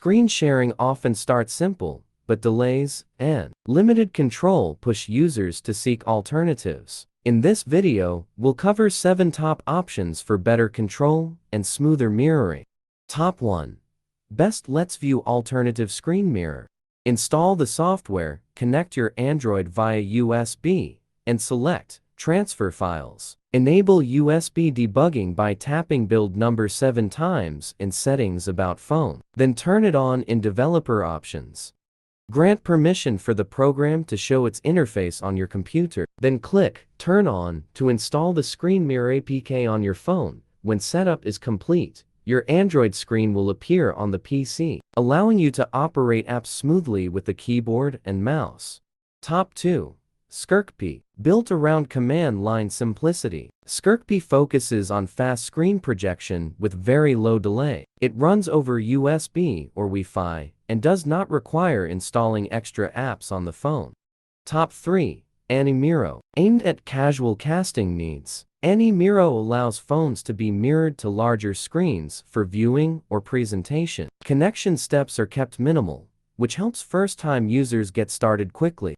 Screen sharing often starts simple, but delays and limited control push users to seek alternatives. In this video, we'll cover 7 top options for better control and smoother mirroring. Top 1. Best LetsView Alternative Screen Mirror. Install the software, connect your Android via USB, and select Transfer Files. Enable USB debugging by tapping build number 7 times in Settings About Phone. Then turn it on in Developer Options. Grant permission for the program to show its interface on your computer. Then click Turn On to install the Screen Mirror APK on your phone. When setup is complete, your Android screen will appear on the PC, allowing you to operate apps smoothly with the keyboard and mouse. Top 2. Scrcpy. Built around command line simplicity, Scrcpy focuses on fast screen projection with very low delay. It runs over USB or Wi-Fi and does not require installing extra apps on the phone. Top 3. AnyMiro. Aimed at casual casting needs, AnyMiro allows phones to be mirrored to larger screens for viewing or presentation. Connection steps are kept minimal, which helps first-time users get started quickly.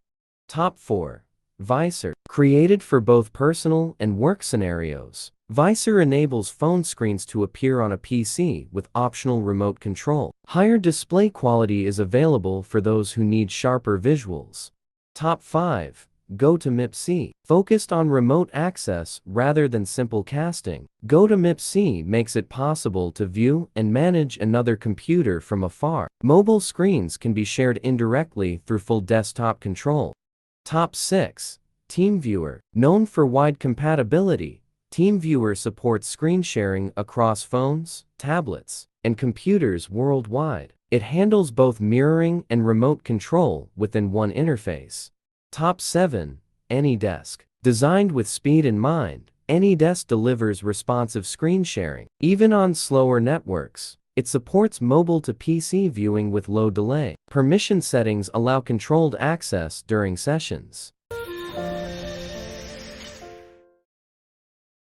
Top 4. Vysor. Created for both personal and work scenarios, Vysor enables phone screens to appear on a PC with optional remote control. Higher display quality is available for those who need sharper visuals. Top 5. GoToMyPC. Focused on remote access rather than simple casting, GoToMyPC makes it possible to view and manage another computer from afar. Mobile screens can be shared indirectly through full desktop control. Top 6. TeamViewer. Known for wide compatibility, TeamViewer supports screen sharing across phones, tablets, and computers worldwide. It handles both mirroring and remote control within one interface. Top 7. AnyDesk. Designed with speed in mind, AnyDesk delivers responsive screen sharing. Even on slower networks, it supports mobile to PC viewing with low delay. Permission settings allow controlled access during sessions.